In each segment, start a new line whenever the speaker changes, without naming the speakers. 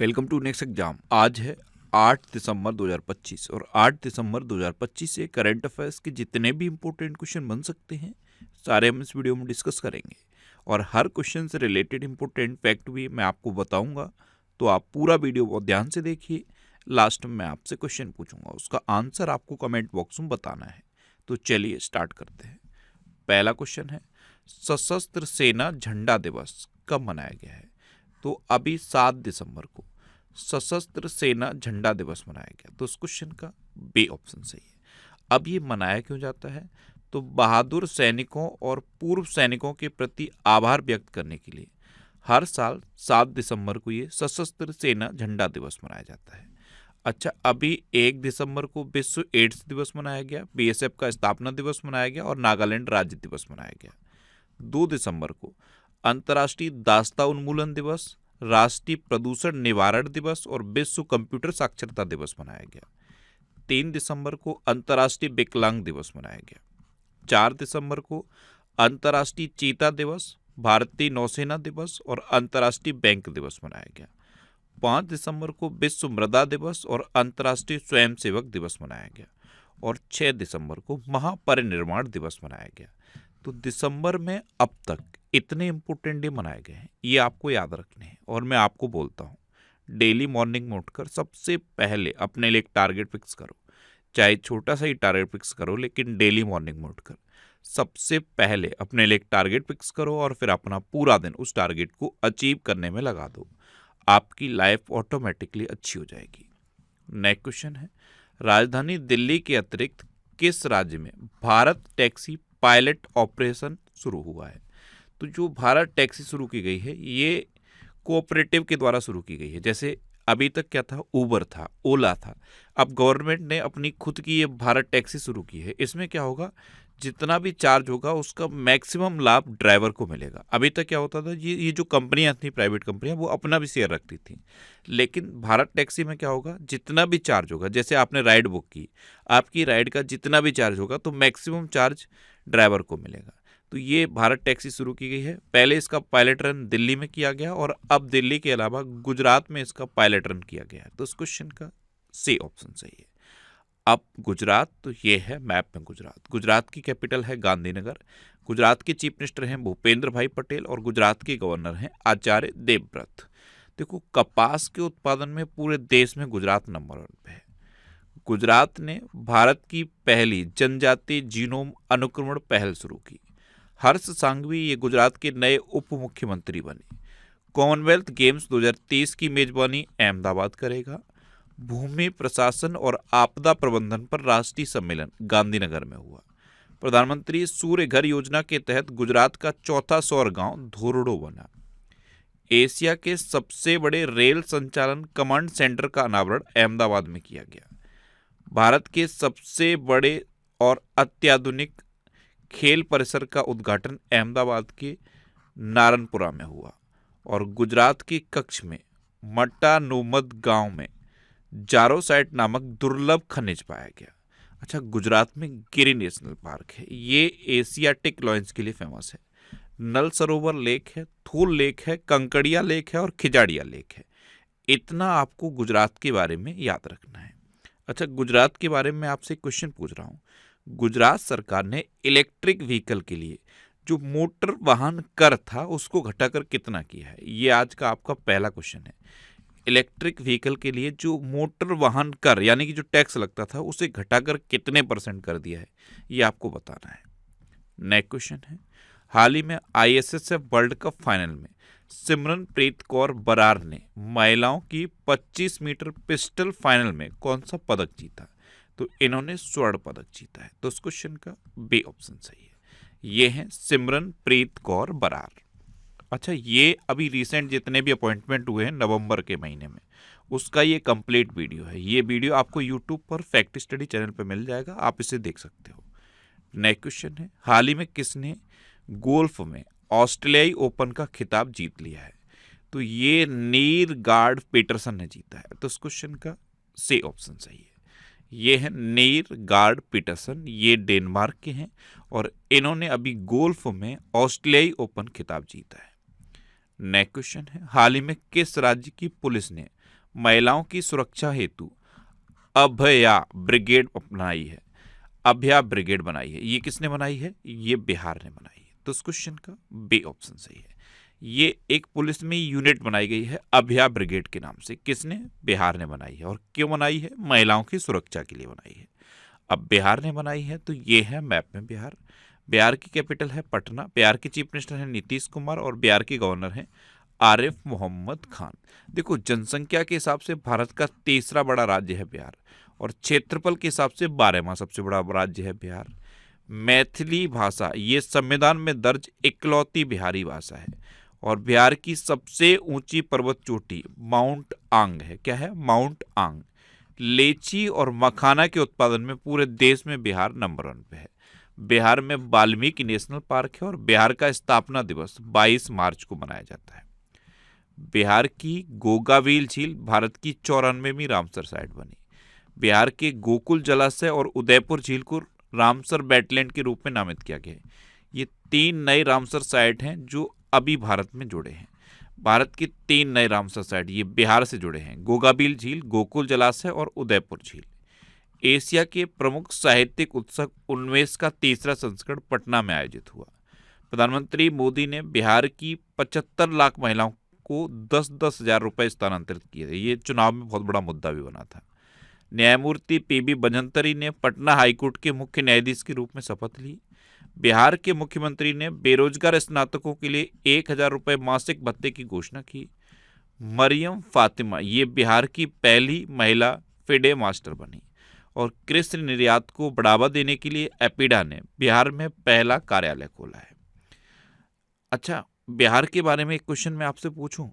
Welcome to next exam. आज है 8 दिसंबर 2025 और 8 दिसंबर 2025 से करंट अफेयर्स के जितने भी इंपॉर्टेंट क्वेश्चन बन सकते हैं सारे हम इस वीडियो में डिस्कस करेंगे और हर क्वेश्चन से रिलेटेड इंपॉर्टेंट फैक्ट भी मैं आपको बताऊंगा। तो आप पूरा वीडियो बहुत ध्यान से देखिए। लास्ट में मैं आपसे क्वेश्चन पूछूंगा, उसका आंसर आपको कमेंट बॉक्स में बताना है। तो चलिए स्टार्ट करते हैं। पहला क्वेश्चन है, सशस्त्र सेना झंडा दिवस कब मनाया गया है? तो अभी 7 दिसंबर को सशस्त्र सेना झंडा दिवस मनाया गया। तो उस क्वेश्चन का बी ऑप्शन सही है। अब ये मनाया क्यों जाता है? तो बहादुर सैनिकों और पूर्व सैनिकों के प्रति आभार व्यक्त करने के लिए हर साल 7 दिसंबर को ये सशस्त्र सेना झंडा दिवस मनाया जाता है। अच्छा, अभी 1 दिसंबर को विश्व एड्स दिवस मनाया गया, बीएसएफ का स्थापना दिवस मनाया गया और नागालैंड राज्य दिवस मनाया गया। 2 दिसंबर को अंतर्राष्ट्रीय दास्ता उन्मूलन दिवस, राष्ट्रीय प्रदूषण निवारण दिवस और विश्व कंप्यूटर साक्षरता दिवस मनाया गया। 3 दिसंबर को अंतर्राष्ट्रीय विकलांग दिवस मनाया गया। 4 दिसंबर को अंतर्राष्ट्रीय चीता दिवस, भारतीय नौसेना दिवस और अंतर्राष्ट्रीय बैंक दिवस मनाया गया। 5 दिसंबर को विश्व मृदा दिवस और अंतर्राष्ट्रीय स्वयंसेवक दिवस मनाया गया और 6 दिसंबर को महापरिनिर्वाण दिवस मनाया गया। तो दिसंबर में अब तक इतने इंपॉर्टेंट डे मनाए गए हैं, ये आपको याद रखने हैं। और मैं आपको बोलता हूँ, डेली मॉर्निंग में उठकर सबसे पहले अपने लिए एक टारगेट फिक्स करो। चाहे छोटा सा ही टारगेट फिक्स करो, लेकिन डेली मॉर्निंग में उठकर सबसे पहले अपने लिए एक टारगेट फिक्स करो और फिर अपना पूरा दिन उस टारगेट को अचीव करने में लगा दो। आपकी लाइफ ऑटोमेटिकली अच्छी हो जाएगी। नेक्स्ट क्वेश्चन है, राजधानी दिल्ली के अतिरिक्त किस राज्य में भारत टैक्सी पायलट ऑपरेशन शुरू हुआ है? तो जो भारत टैक्सी शुरू की गई है ये कोऑपरेटिव के द्वारा शुरू की गई है। जैसे अभी तक क्या था, उबर था, ओला था। अब गवर्नमेंट ने अपनी खुद की ये भारत टैक्सी शुरू की है। इसमें क्या होगा, जितना भी चार्ज होगा उसका मैक्सिमम लाभ ड्राइवर को मिलेगा। अभी तक क्या होता था, ये जो कंपनियां थी, प्राइवेट कंपनियां, वो अपना भी शेयर रखती थी। लेकिन भारत टैक्सी में क्या होगा, जितना भी चार्ज होगा, जैसे आपने राइड बुक की, आपकी राइड का जितना भी चार्ज होगा तो मैक्सिमम चार्ज ड्राइवर को मिलेगा। तो ये भारत टैक्सी शुरू की गई है। पहले इसका पायलट रन दिल्ली में किया गया और अब दिल्ली के अलावा गुजरात में इसका पायलट रन किया गया है। तो इस क्वेश्चन का सी ऑप्शन सही है। अब गुजरात, तो ये है मैप में गुजरात। गुजरात की कैपिटल है गांधीनगर। गुजरात के चीफ मिनिस्टर हैं भूपेंद्र भाई पटेल और गुजरात के गवर्नर हैं आचार्य देवव्रत। देखो, कपास के उत्पादन में पूरे देश में गुजरात नंबर 1 पे है। गुजरात ने भारत की पहली जनजातीय जीनोम अनुक्रमण पहल शुरू की। हर्ष सांघवी ये गुजरात के नए उप मुख्यमंत्री बने। कॉमनवेल्थ गेम्स 2023 की मेजबानी अहमदाबाद करेगा। भूमि प्रशासन और आपदा प्रबंधन पर राष्ट्रीय सम्मेलन गांधीनगर में हुआ। प्रधानमंत्री सूर्य घर योजना के तहत गुजरात का चौथा सौर गांव धोरडो बना। एशिया के सबसे बड़े रेल संचालन कमांड सेंटर का अनावरण अहमदाबाद में किया गया। भारत के सबसे बड़े और अत्याधुनिक खेल परिसर का उद्घाटन अहमदाबाद के नारनपुरा में हुआ और गुजरात के कच्छ में मट्टानोमद गांव में जारोसाइट नामक दुर्लभ खनिज पाया गया। अच्छा, गुजरात में गिरी नेशनल पार्क है, ये एशियाटिक लॉयंस के लिए फेमस है। नल सरोवर लेक है, थूल लेक है, कंकड़िया लेक है और खिजाड़िया लेक है। इतना आपको गुजरात के बारे में याद रखना है। अच्छा, गुजरात के बारे में आपसे क्वेश्चन पूछ रहा हूँ। गुजरात सरकार ने इलेक्ट्रिक व्हीकल के लिए जो मोटर वाहन कर था उसको घटाकर कितना किया है? ये आज का आपका पहला क्वेश्चन है। इलेक्ट्रिक व्हीकल के लिए जो मोटर वाहन कर यानी कि जो टैक्स लगता था उसे घटाकर कितने % कर दिया है, ये आपको बताना है। नेक्स्ट क्वेश्चन है, हाल ही में ISSF वर्ल्ड कप फाइनल में सिमरनप्रीत कौर बरार ने महिलाओं की 25 मीटर पिस्टल फाइनल में कौन सा पदक जीता? तो इन्होंने स्वर्ण पदक जीता है। तो इस क्वेश्चन का बी ऑप्शन सही है। ये हैं सिमरनप्रीत कौर बरार। अच्छा, ये अभी रिसेंट जितने भी अपॉइंटमेंट हुए हैं नवंबर के महीने में, उसका ये कंप्लीट वीडियो है। ये वीडियो आपको यूट्यूब पर फैक्ट स्टडी चैनल पर मिल जाएगा, आप इसे देख सकते हो। नेक्स्ट क्वेश्चन है, हाल ही में किसने गोल्फ में ऑस्ट्रेलियाई ओपन का खिताब जीत लिया है? तो ये नील गार्ड पीटरसन ने जीता है। तो इस क्वेश्चन का सी ऑप्शन सही है। ये है नील गार्ड पीटरसन, ये डेनमार्क के हैं और इन्होंने अभी गोल्फ में ऑस्ट्रेलियाई ओपन खिताब जीता है। नेक्स्ट क्वेश्चन है, हाल ही में किस राज्य की पुलिस ने महिलाओं की सुरक्षा हेतु अभया ब्रिगेड अपनाई है, अभया ब्रिगेड बनाई है। ये किसने बनाई है? ये बिहार ने बनाई है। तो इस क्वेश्चन का बी ऑप्शन सही है। ये एक पुलिस में यूनिट बनाई गई है अभया ब्रिगेड के नाम से। किसने? बिहार ने बनाई है। और क्यों बनाई है? महिलाओं की सुरक्षा के लिए बनाई है। अब बिहार ने बनाई है तो ये है मैप में बिहार। बिहार की कैपिटल है पटना। बिहार के चीफ मिनिस्टर हैं नीतीश कुमार और बिहार के गवर्नर हैं आरिफ मोहम्मद खान। देखो, जनसंख्या के हिसाब से भारत का तीसरा बड़ा राज्य है बिहार और क्षेत्रफल के हिसाब से 12वां सबसे बड़ा राज्य है बिहार। मैथिली भाषा ये संविधान में दर्ज इकलौती बिहारी भाषा है और बिहार की सबसे ऊंची पर्वत चोटी माउंट आंग है। क्या है? माउंट आंग। लीची और मखाना के उत्पादन में पूरे देश में बिहार नंबर 1 पे है। बिहार में वाल्मीकि नेशनल पार्क है और बिहार का स्थापना दिवस 22 मार्च को मनाया जाता है। बिहार की गोगावील झील भारत की 94वीं रामसर साइट बनी। बिहार के गोकुल जलाशय और उदयपुर झील को रामसर वेटलैंड के रूप में नामित किया गया है। ये 3 नए रामसर साइट हैं जो अभी भारत में जुड़े हैं। भारत की 3 नए रामसर साइट ये बिहार से जुड़े हैं: गोगावील झील, गोकुल जलाशय और उदयपुर झील। एशिया के प्रमुख साहित्यिक उत्सव उन्मेष का तीसरा संस्करण पटना में आयोजित हुआ। प्रधानमंत्री मोदी ने बिहार की 75 लाख महिलाओं को 10-10 हजार रुपये स्थानांतरित किए थे। ये चुनाव में बहुत बड़ा मुद्दा भी बना था। न्यायमूर्ति पीबी बजंतरी ने पटना हाईकोर्ट के मुख्य न्यायाधीश के रूप में शपथ ली। बिहार के मुख्यमंत्री ने बेरोजगार स्नातकों के लिए 1000 रुपये मासिक भत्ते की घोषणा की। मरियम फातिमा ये बिहार की पहली महिला फिडे मास्टर बनी और कृषि निर्यात को बढ़ावा देने के लिए एपिडा ने बिहार में पहला कार्यालय खोला है। अच्छा, बिहार के बारे में एक क्वेश्चन मैं आपसे पूछूं।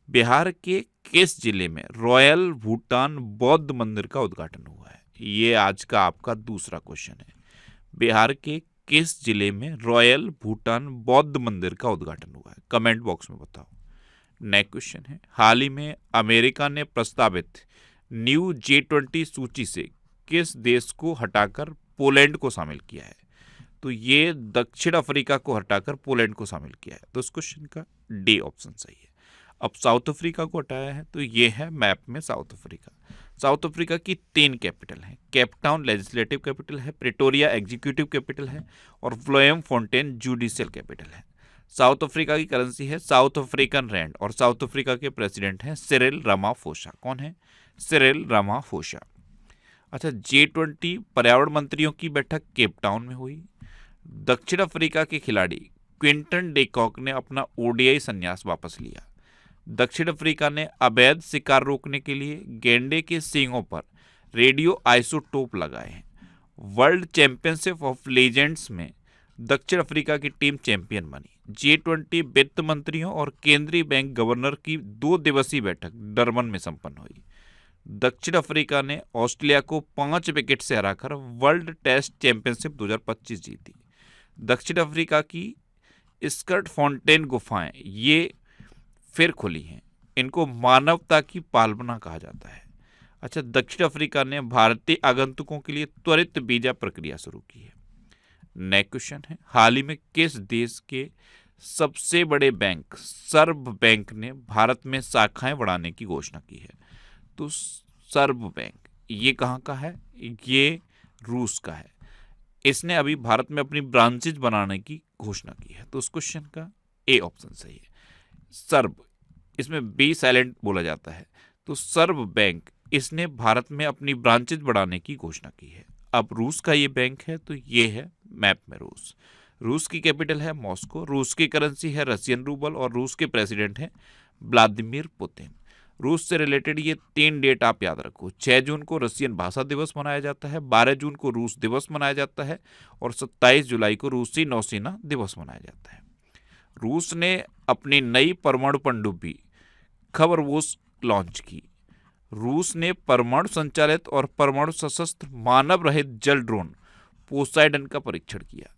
बिहार के किस जिले में रॉयल भूटान बौद्ध मंदिर का उद्घाटन हुआ है? ये आज का आपका दूसरा क्वेश्चन है। बिहार के किस जिले में रॉयल भूटान बौद्ध मंदिर का उद्घाटन हुआ है? कमेंट बॉक्स में बताओ। नेक्स्ट क्वेश्चन है, हाल ही में अमेरिका ने प्रस्तावित न्यू G20 सूची से किस देश को हटाकर पोलैंड को शामिल किया है? तो ये दक्षिण अफ्रीका को हटाकर पोलैंड को शामिल किया है। तो इस क्वेश्चन का डी ऑप्शन सही है। अब साउथ अफ्रीका को हटाया है तो ये है मैप में साउथ अफ्रीका। साउथ अफ्रीका की 3 कैपिटल हैं। केपटाउन लेजिस्लेटिव कैपिटल है, प्रिटोरिया एग्जीक्यूटिव कैपिटल है और ब्लोएमफोंटेन जुडिशियल कैपिटल है। साउथ अफ्रीका की करेंसी है साउथ अफ्रीकन रैंड और साउथ अफ्रीका के प्रेसिडेंट हैं सिरिल रामाफोसा। कौन है? Cyril Ramaphosa. अच्छा, G20 पर्यावरण मंत्रियों की बैठक केपटाउन में हुई। दक्षिण अफ्रीका के खिलाड़ी क्विंटन डेकॉक ने अपना ODI संन्यास वापस लिया। दक्षिण अफ्रीका ने अवैध शिकार रोकने के लिए गैंडे के सींगों पर रेडियो आइसोटोप लगाए हैं। वर्ल्ड चैंपियनशिप ऑफ लीजेंड्स में दक्षिण अफ्रीका की टीम चैंपियन बनी। G20 वित्त मंत्रियों और केंद्रीय बैंक गवर्नर की 2 दिवसीय बैठक डरबन में संपन्न हुई। दक्षिण अफ्रीका ने ऑस्ट्रेलिया को 5 विकेट से हराकर वर्ल्ड टेस्ट चैंपियनशिप 2025 जीती। दक्षिण अफ्रीका की स्कर्ट फाउंटेन गुफाएं ये फिर खुली हैं। इनको मानवता की पालना कहा जाता है। अच्छा, दक्षिण अफ्रीका ने भारतीय आगंतुकों के लिए त्वरित वीजा प्रक्रिया शुरू की है। नेक्स्ट क्वेश्चन है, हाल ही में किस देश के सबसे बड़े बैंक सर्ब बैंक ने भारत में शाखाएं बढ़ाने की घोषणा की है? तो सर्ब बैंक ये कहाँ का है? ये रूस का है। इसने अभी भारत में अपनी ब्रांचेज बनाने की घोषणा की है। तो उस क्वेश्चन का ए ऑप्शन सही है। सर्ब, इसमें बी साइलेंट बोला जाता है। तो सर्ब बैंक इसने भारत में अपनी ब्रांचेज बढ़ाने की घोषणा की है। अब रूस का ये बैंक है तो ये है मैप में रूस। रूस की कैपिटल है मॉस्को। रूस की करेंसी है रशियन रूबल और रूस के प्रेसिडेंट हैं व्लादिमीर पुतिन। रूस से रिलेटेड ये 3 डेट आप याद रखो। 6 जून को रशियन भाषा दिवस मनाया जाता है, 12 जून को रूस दिवस मनाया जाता है और 27 जुलाई को रूसी नौसेना दिवस मनाया जाता है। रूस ने अपनी नई परमाणु पनडुब्बी खबरवोस लॉन्च की। रूस ने परमाणु संचालित और परमाणु सशस्त्र मानव रहित जल ड्रोन पोसाइडन का परीक्षण किया।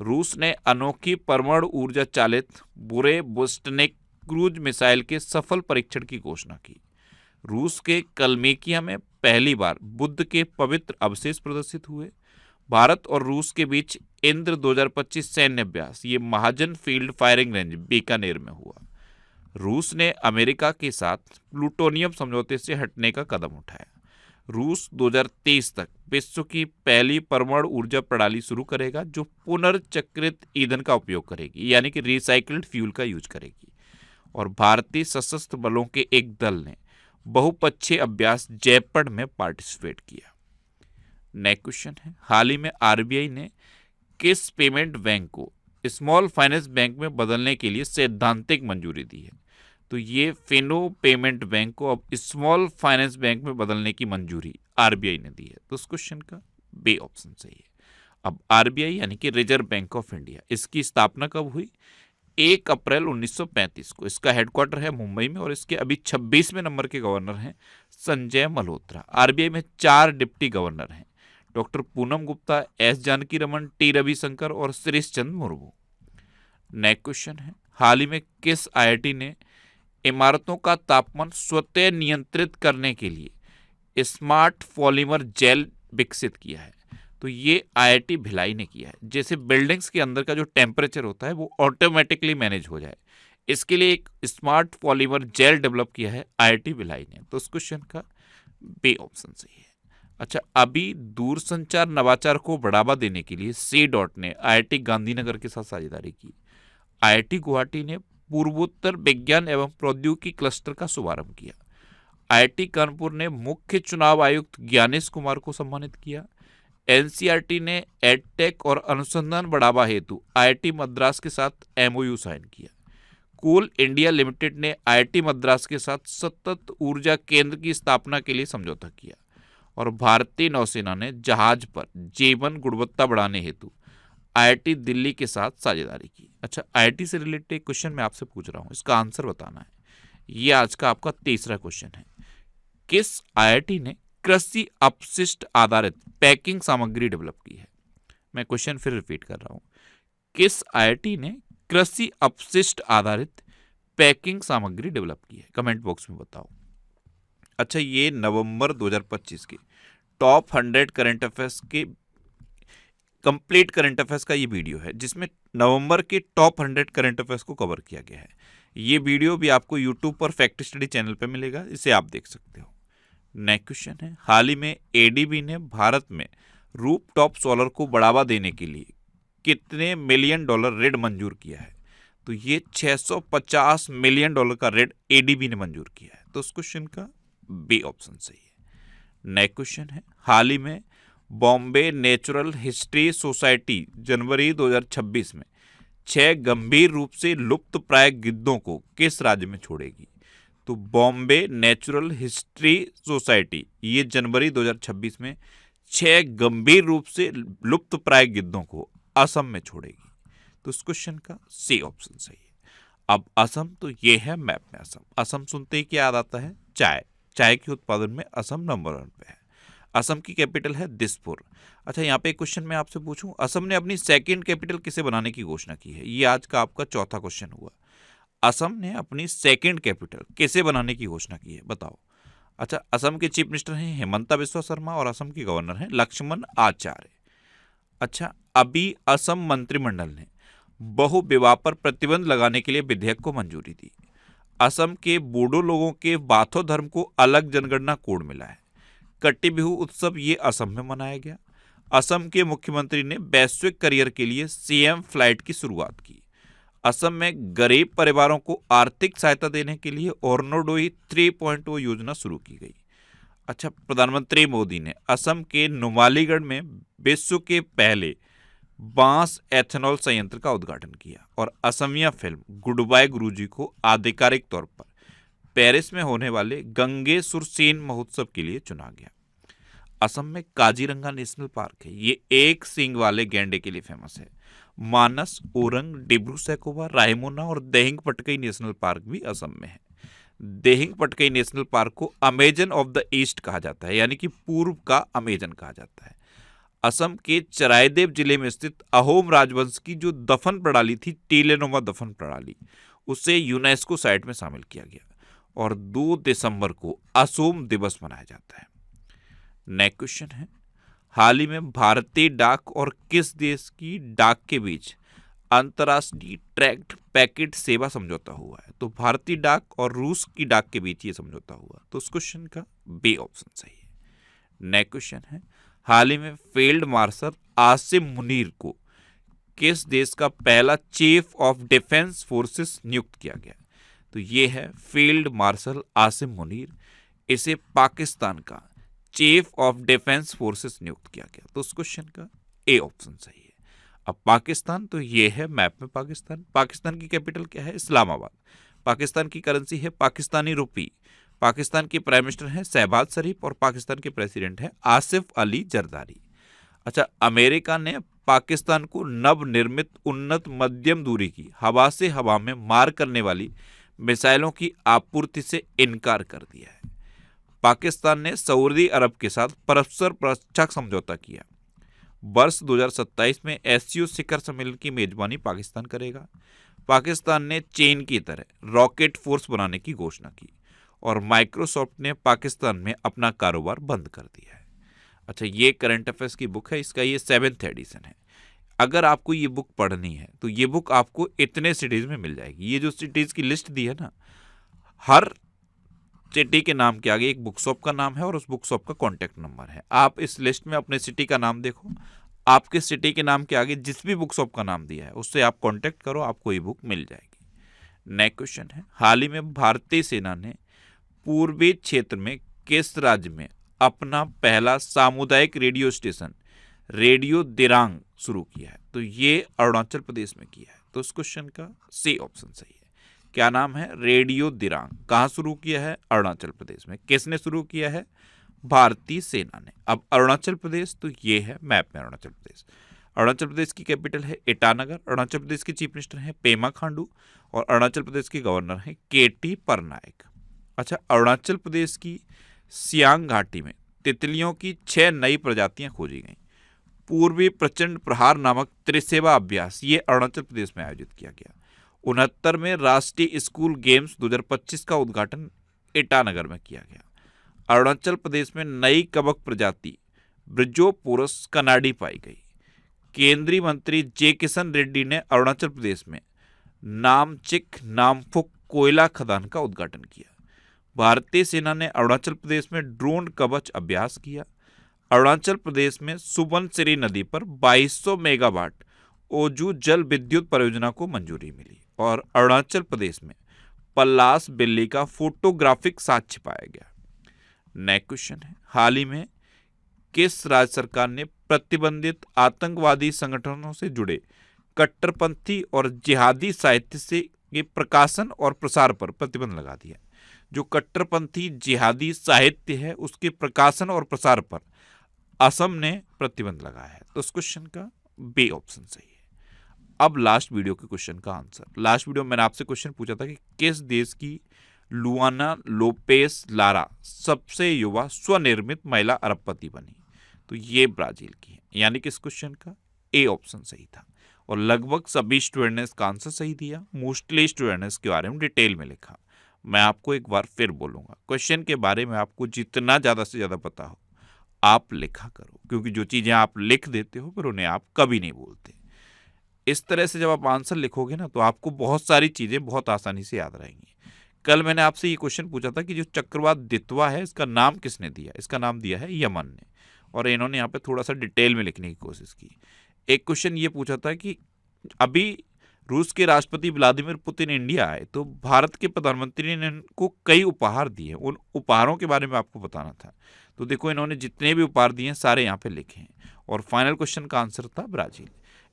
रूस ने अनोखी परमाणु ऊर्जा चालित बुरेवोस्टनिक क्रूज मिसाइल के सफल परीक्षण की घोषणा की। रूस के कलमेकिया में पहली बार बुद्ध के पवित्र अवशेष प्रदर्शित हुए। भारत और रूस के बीच इंद्र 2025 सैन्य अभ्यास ये महाजन फील्ड फायरिंग रेंज बीकानेर में हुआ। रूस ने अमेरिका के साथ प्लूटोनियम समझौते से हटने का कदम उठाया। रूस 2023 तक विश्व की पहली परमाणु ऊर्जा प्रणाली शुरू करेगा जो पुनर्चक्रित ईंधन का उपयोग करेगी, यानी कि रिसाइकल्ड फ्यूल का यूज करेगी। और भारतीय सशस्त्र बलों के एक दल ने बहुपक्षीय अभ्यास जयपुर में पार्टिसिपेट किया। नेक्स्ट क्वेश्चन है, हाल ही में आरबीआई ने किस पेमेंट बैंक को स्मॉल फाइनेंस बैंक में बदलने के लिए सैद्धांतिक मंजूरी दी है? तो ये फिनो पेमेंट बैंक को अब स्मॉल फाइनेंस बैंक में बदलने की मंजूरी आरबीआई ने दी है। तो उस क्वेश्चन का बी ऑप्शन सही है। अब आरबीआई यानी कि रिजर्व बैंक ऑफ इंडिया, इसकी स्थापना कब हुई? 1 अप्रैल 1935 को। इसका हेडक्वार्टर है मुंबई में और इसके अभी 26वें नंबर के गवर्नर हैं संजय मल्होत्रा। आरबीआई में 4 डिप्टी गवर्नर हैं, doctor Poonam Gupta, S Janakiraman, T Ravishankar और श्रीश चंद्र मुर्मू। नेक्स्ट क्वेश्चन है, हाल ही में किस आईआईटी ने इमारतों का तापमान स्वतः नियंत्रित करने के लिए स्मार्ट पॉलीमर जेल विकसित किया है? तो ये आईआईटी भिलाई ने किया है। जैसे बिल्डिंग्स के अंदर का जो टेम्परेचर होता है वो ऑटोमेटिकली मैनेज हो जाए, इसके लिए एक स्मार्ट पॉलीमर जेल डेवलप किया है आईआईटी भिलाई ने। तो उस क्वेश्चन का बी ऑप्शन सही है। अच्छा, अभी दूरसंचार नवाचार को बढ़ावा देने के लिए सी डॉट ने आईआईटी गांधीनगर के साथ साझेदारी की। आईआईटी गुवाहाटी ने पूर्वोत्तर विज्ञान एवं प्रौद्योगिकी क्लस्टर का शुभारंभ किया। आईआईटी कानपुर ने मुख्य चुनाव आयुक्त ज्ञानेश कुमार को सम्मानित किया। एनसीईआरटी ने एडटेक और अनुसंधान बढ़ावा हेतु आईआईटी मद्रास के साथ एमओयू साइन किया। कोल इंडिया लिमिटेड ने आईआईटी मद्रास के साथ सतत ऊर्जा केंद्र की स्थापना के लिए समझौता किया। और भारतीय नौसेना ने जहाज पर जीवन गुणवत्ता बढ़ाने हेतु आईआईटी दिल्ली के साथ साझेदारी की। अच्छा, आईआईटी से रिलेटेड एक क्वेश्चन मैं आपसे पूछ रहा हूँ, इसका आंसर बताना है। ये आज का आपका तीसरा क्वेश्चन है। किस आईआईटी ने कृषि अपशिष्ट आधारित पैकिंग सामग्री डेवलप की है? मैं क्वेश्चन फिर रिपीट कर रहा हूँ, किस आईआईटी ने कृषि अपशिष्ट आधारित पैकिंग सामग्री डेवलप की है? कमेंट बॉक्स में बताओ। अच्छा, ये नवंबर 2025 के टॉप 100 करंट अफेयर्स के कंप्लीट करंट अफेयर्स का ये वीडियो है, जिसमें नवंबर के टॉप 100 करंट अफेयर्स को कवर किया गया है। ये वीडियो भी आपको यूट्यूब पर फैक्ट स्टडी चैनल पर मिलेगा, इसे आप देख सकते हो। नेक्स्ट क्वेश्चन है, हाल ही में एडीबी ने भारत में रूफटॉप सोलर को बढ़ावा देने के लिए कितने मिलियन डॉलर ऋण मंजूर किया है? तो ये $650 मिलियन का ऋण एडीबी ने मंजूर किया है। तो उस क्वेश्चन का बी ऑप्शन सही है। नेक्स्ट क्वेश्चन है, हाल ही में बॉम्बे नेचुरल हिस्ट्री सोसाइटी जनवरी 2026 में 6 गंभीर रूप से लुप्त प्राय गिद्धों को किस राज्य में छोड़ेगी? तो बॉम्बे नेचुरल हिस्ट्री सोसाइटी ये जनवरी 2026 में 6 गंभीर रूप से लुप्त प्राय गिद्धों को असम में छोड़ेगी। तो इस क्वेश्चन का सी ऑप्शन सही है। अब असम, तो ये है मैप में असम। असम सुनते ही क्या याद आता है? चाय। चाय के उत्पादन में असम नंबर 1 पे है। असम की कैपिटल है दिसपुर। अच्छा, यहाँ पे एक क्वेश्चन मैं आपसे पूछूं, असम ने अपनी सेकंड कैपिटल किसे बनाने की घोषणा की है? ये आज का आपका चौथा क्वेश्चन हुआ। असम ने अपनी सेकंड कैपिटल किसे बनाने की घोषणा की है, बताओ। अच्छा, असम के चीफ मिनिस्टर हैं हेमंता बिस्वा शर्मा और असम के गवर्नर हैं लक्ष्मण आचार्य। अच्छा, अभी असम मंत्रिमंडल ने बहुविवाह पर प्रतिबंध लगाने के लिए विधेयक को मंजूरी दी। असम के बोडो लोगों के बाथो धर्म को अलग जनगणना कोड मिला है। कट्टी बिहू उत्सव ये असम में मनाया गया। असम के मुख्यमंत्री ने वैश्विक करियर के लिए सीएम फ्लाइट की शुरुआत की। असम में गरीब परिवारों को आर्थिक सहायता देने के लिए ओर्नोडोई 3.0 योजना शुरू की गई। अच्छा, प्रधानमंत्री मोदी ने असम के नुमालीगढ़ में विश्व के पहले बांस एथेनॉल संयंत्र का उद्घाटन किया। और असमिया फिल्म गुड बाय गुरुजी को आधिकारिक तौर पर पेरिस में होने वाले गंगे सुरसेन महोत्सव के लिए चुना गया। असम में काजीरंगा नेशनल पार्क है, ये एक सींग वाले गैंडे के लिए फेमस है। मानस, ओरंग, डिब्रू सैखोवा, रायमोना और देहिंग पटकई नेशनल पार्क भी असम में है। देहिंग पटकई नेशनल पार्क को अमेजन ऑफ द ईस्ट कहा जाता है, यानी कि पूर्व का अमेजन कहा जाता है। असम के चरायदेव जिले में स्थित अहोम राजवंश की जो दफन प्रणाली थी, टीलेनुमा दफन प्रणाली, उसे यूनेस्को साइट में शामिल किया गया। और 2 दिसंबर को असोम दिवस मनाया जाता है। नेक्स्ट क्वेश्चन है, हाल ही में भारतीय डाक और किस देश की डाक के बीच अंतर्राष्ट्रीय ट्रैक्ट पैकेट सेवा समझौता हुआ है? तो भारतीय डाक और रूस की डाक के बीच ये समझौता हुआ, तो उस क्वेश्चन का बी ऑप्शन सही है। नेक्स्ट क्वेश्चन है, हाल ही में फील्ड मार्शल आसिम मुनीर को किस देश का पहला चीफ ऑफ डिफेंस फोर्सेस नियुक्त किया गया? तो ये है फील्ड मार्शल आसिम मुनीर, इसे पाकिस्तान का चीफ ऑफ डिफेंस फोर्सेस नियुक्त किया गया, तो उस क्वेश्चन का ए ऑप्शन सही है। अब पाकिस्तान, तो ये है मैप में पाकिस्तान। पाकिस्तान की कैपिटल क्या है? इस्लामाबाद। पाकिस्तान की करेंसी है पाकिस्तानी रुपी। पाकिस्तान के प्राइम मिनिस्टर हैं शहबाज शरीफ और पाकिस्तान के प्रेसिडेंट हैं आसिफ अली जरदारी। अच्छा, अमेरिका ने पाकिस्तान को नवनिर्मित उन्नत मध्यम दूरी की हवा से हवा में मार करने वाली मिसाइलों की आपूर्ति से इनकार कर दिया है। पाकिस्तान ने सऊदी अरब के साथ परस्पर रक्षा समझौता किया। वर्ष 2027 में एससीओ शिखर सम्मेलन की मेजबानी पाकिस्तान करेगा। पाकिस्तान ने चीन की तरह रॉकेट फोर्स बनाने की घोषणा की और माइक्रोसॉफ्ट ने पाकिस्तान में अपना कारोबार बंद कर दिया है। अच्छा, ये करंट अफेयर्स की बुक है, इसका ये 7th एडिशन है। अगर आपको ये बुक पढ़नी है तो ये बुक आपको इतने सिटीज़ में मिल जाएगी। ये जो सिटीज़ की लिस्ट दी है ना, हर सिटी के नाम के आगे एक बुक शॉप का नाम है और उस बुक शॉप का कॉन्टैक्ट नंबर है। आप इस लिस्ट में अपने सिटी का नाम देखो, आपके सिटी के नाम के आगे जिस भी बुक शॉप का नाम दिया है उससे आप कॉन्टैक्ट करो, आपको ये बुक मिल जाएगी। नेक्स्ट क्वेश्चन है, हाल ही में भारतीय सेना ने पूर्वी क्षेत्र में किस राज्य में अपना पहला सामुदायिक रेडियो स्टेशन रेडियो दिरांग शुरू किया है? तो ये अरुणाचल प्रदेश में किया है, तो उस क्वेश्चन का सी ऑप्शन सही है। क्या नाम है? रेडियो दिरांग। कहाँ शुरू किया है? अरुणाचल प्रदेश में। किसने शुरू किया है? भारतीय सेना ने। अब अरुणाचल प्रदेश, तो ये है मैप में अरुणाचल प्रदेश। अरुणाचल प्रदेश की कैपिटल है ईटानगर। अरुणाचल प्रदेश के चीफ मिनिस्टर हैं पेमा खांडू और अरुणाचल प्रदेश के गवर्नर हैं केटी परनायक। अच्छा, अरुणाचल प्रदेश की सियांग घाटी में तितलियों की 6 नई प्रजातियां खोजी गई। पूर्वी प्रचंड प्रहार नामक त्रिसेवा अभ्यास ये अरुणाचल प्रदेश में आयोजित किया गया। 69वें राष्ट्रीय स्कूल गेम्स 2025 का उद्घाटन ईटानगर में किया गया। अरुणाचल प्रदेश में नई कबक प्रजाति ब्रिजोपोरस कनाडी पाई गई। केंद्रीय मंत्री जे किशन रेड्डी ने अरुणाचल प्रदेश में नामचिक नामफुक कोयला खदान का उद्घाटन किया। भारतीय सेना ने अरुणाचल प्रदेश में ड्रोन कवच अभ्यास किया। अरुणाचल प्रदेश में सुबनसिरी नदी पर 2200 मेगावाट ओजू जल विद्युत परियोजना को मंजूरी मिली और अरुणाचल प्रदेश में पल्लास बिल्ली का फोटोग्राफिक साक्ष्य पाया गया। नेक्स्ट क्वेश्चन है, हाल ही में किस राज्य सरकार ने प्रतिबंधित आतंकवादी संगठनों से जुड़े कट्टरपंथी और जिहादी साहित्य से के प्रकाशन और प्रसार पर प्रतिबंध लगा दिया? जो कट्टरपंथी जिहादी साहित्य है उसके प्रकाशन और प्रसार पर असम ने प्रतिबंध लगाया है, तो उस क्वेश्चन का बी ऑप्शन सही है। अब लास्ट वीडियो के क्वेश्चन का आंसर। लास्ट वीडियो में मैंने आपसे क्वेश्चन पूछा था कि किस देश की लुआना लोपेस लारा सबसे युवा स्वनिर्मित महिला अरबपति बनी? तो ये ब्राजील की है, यानी कि इस क्वेश्चन का ए ऑप्शन सही था और लगभग सभी स्टूडेंट ने इसका आंसर सही दिया। मोस्टली स्टूडेंट ने इसके बारे में डिटेल में लिखा। मैं आपको एक बार फिर बोलूँगा, क्वेश्चन के बारे में आपको जितना ज़्यादा से ज़्यादा पता हो आप लिखा करो, क्योंकि जो चीज़ें आप लिख देते हो फिर उन्हें आप कभी नहीं बोलते। इस तरह से जब आप आंसर लिखोगे ना तो आपको बहुत सारी चीज़ें बहुत आसानी से याद रहेंगी। कल मैंने आपसे ये क्वेश्चन पूछा था कि जो चक्रवात दितवा है इसका नाम किसने दिया? इसका नाम दिया है यमन ने, और इन्होंने यहाँ पे थोड़ा सा डिटेल में लिखने की कोशिश की। एक क्वेश्चन ये पूछा था कि अभी रूस के राष्ट्रपति व्लादिमीर पुतिन इंडिया आए तो भारत के प्रधानमंत्री ने इनको कई उपहार दिए, उन उपहारों के बारे में आपको बताना था। तो देखो इन्होंने जितने भी उपहार दिए हैं सारे यहाँ पे लिखे हैं और फाइनल क्वेश्चन का आंसर था ब्राजील।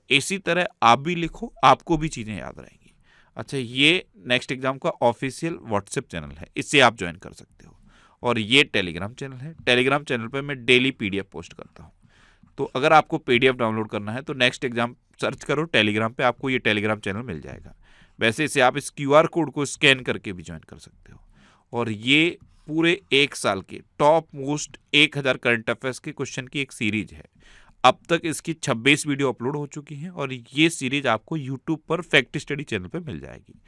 इसी तरह आप भी लिखो, आपको भी चीज़ें याद रहेंगी। अच्छा, ये नेक्स्ट एग्जाम का ऑफिशियल व्हाट्सएप चैनल है, इससे आप ज्वाइन कर सकते हो। और ये टेलीग्राम चैनल है, टेलीग्राम चैनल पर मैं डेली PDF पोस्ट करता हूँ। तो अगर आपको PDF डाउनलोड करना है तो नेक्स्ट एग्जाम सर्च करो टेलीग्राम पे, आपको ये टेलीग्राम चैनल मिल जाएगा। वैसे इसे आप इस QR कोड को स्कैन करके भी ज्वाइन कर सकते हो। और ये पूरे 1 साल के टॉप मोस्ट 1000 करंट अफेयर्स के क्वेश्चन की एक सीरीज है। अब तक इसकी 26 वीडियो अपलोड हो चुकी हैं और ये सीरीज आपको यूट्यूब पर फैक्ट स्टडी चैनल पर मिल जाएगी।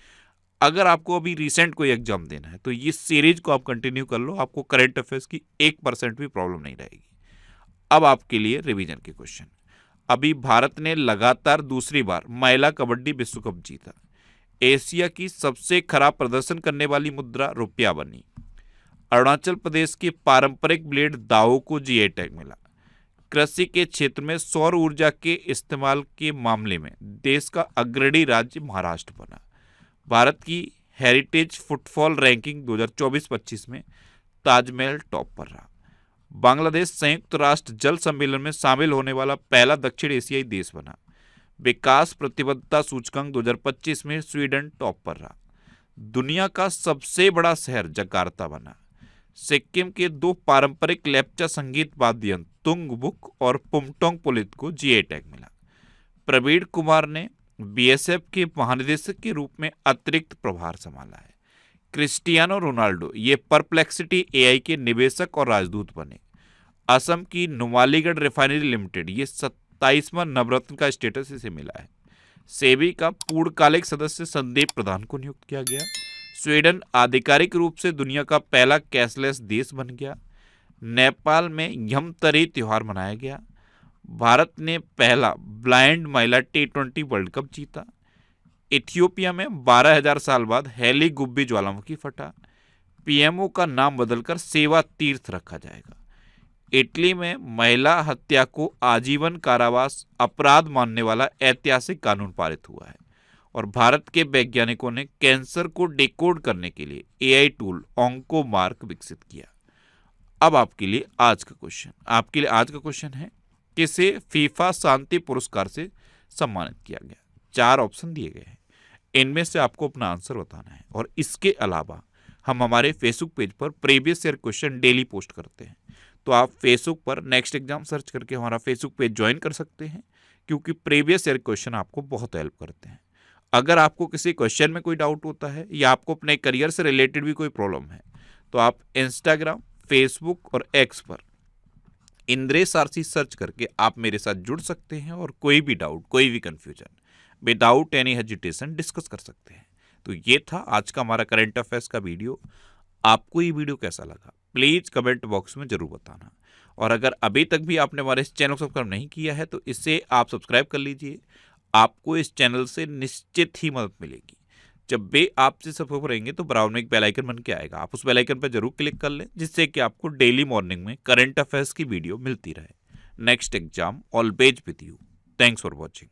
अगर आपको अभी रिसेंट कोई एग्जाम देना है तो ये सीरीज को आप कंटिन्यू कर लो, आपको करंट अफेयर्स की 1% भी प्रॉब्लम नहीं रहेगी। अब आपके लिए रिवीजन के क्वेश्चन। अभी भारत ने लगातार दूसरी बार महिला कबड्डी विश्व कप जीता। एशिया की सबसे खराब प्रदर्शन करने वाली मुद्रा रुपया बनी। अरुणाचल प्रदेश के पारंपरिक ब्लेड दाओ को जीआई टैग मिला। कृषि के क्षेत्र में सौर ऊर्जा के इस्तेमाल के मामले में देश का अग्रणी राज्य महाराष्ट्र बना। भारत की हेरिटेज फुटफॉल रैंकिंग 2024-25 में ताजमहल टॉप पर रहा। बांग्लादेश संयुक्त राष्ट्र जल सम्मेलन में शामिल होने वाला पहला दक्षिण एशियाई देश बना। विकास प्रतिबद्धता सूचकांक 2025 में स्वीडन टॉप पर रहा। दुनिया का सबसे बड़ा शहर जकार्ता बना। सिक्किम के 2 पारंपरिक लेप्चा संगीत वाद्य यंत्र तुंगबुक और पुमटोंग पुलित को जीआई टैग मिला। प्रवीण कुमार ने बीएसएफ के महानिदेशक के रूप में अतिरिक्त प्रभार संभाला है। क्रिस्टियानो रोनाल्डो ये परप्लेक्सिटी एआई के निवेशक और राजदूत बने। असम की नुमालीगढ़ रिफाइनरी लिमिटेड ये 27वां नवरत्न का स्टेटस इसे मिला है। सेबी का पूर्णकालिक सदस्य संदीप प्रधान को नियुक्त किया गया। स्वीडन आधिकारिक रूप से दुनिया का पहला कैशलेस देश बन गया। नेपाल में यमतरी त्योहार मनाया गया। भारत ने पहला ब्लाइंड महिला T20 वर्ल्ड कप जीता। इथियोपिया में 12,000 साल बाद हेली गुब्बी ज्वालामुखी फटा। पीएमओ का नाम बदलकर सेवा तीर्थ रखा जाएगा। इटली में महिला हत्या को आजीवन कारावास अपराध मानने वाला ऐतिहासिक कानून पारित हुआ है। और भारत के वैज्ञानिकों ने कैंसर को डिकोड करने के लिए एआई टूल ऑन्कोमार्क विकसित किया। अब आपके लिए आज का क्वेश्चन है, किसे फीफा शांति पुरस्कार से सम्मानित किया गया? 4 ऑप्शन दिए गए हैं, इनमें से आपको अपना आंसर बताना है। और इसके अलावा हम हमारे फेसबुक पेज पर previous year question daily post करते हैं, तो आप फेसबुक पर नेक्स्ट एग्जाम सर्च करके हमारा फेसबुक पेज ज्वाइन कर सकते हैं, क्योंकि प्रीवियस ईयर क्वेश्चन आपको बहुत हेल्प करते हैं। अगर आपको किसी क्वेश्चन में कोई डाउट होता है या आपको अपने करियर से रिलेटेड भी कोई प्रॉब्लम है, तो आप इंस्टाग्राम, फेसबुक और एक्स पर इंद्रेश आरसी सर्च करके आप मेरे साथ जुड़ सकते हैं और कोई भी डाउट, कोई भी confusion without any hesitation discuss कर सकते हैं। तो ये था आज का हमारा करंट अफेयर्स का वीडियो। आपको ये वीडियो कैसा लगा प्लीज़ कमेंट बॉक्स में जरूर बताना। और अगर अभी तक भी आपने हमारे इस चैनल को सब्सक्राइब नहीं किया है तो इसे आप सब्सक्राइब कर लीजिए। आपको इस चैनल से निश्चित ही मदद मिलेगी। जब भी आपसे सब्सक्राइब करेंगे तो बराबर में एक बेल आइकन बन के आएगा, आप उस बेल आइकन पर जरूर क्लिक कर लें, जिससे कि आपको डेली मॉर्निंग में करंट अफेयर्स की वीडियो मिलती रहे। Next exam always with you. Thanks for watching.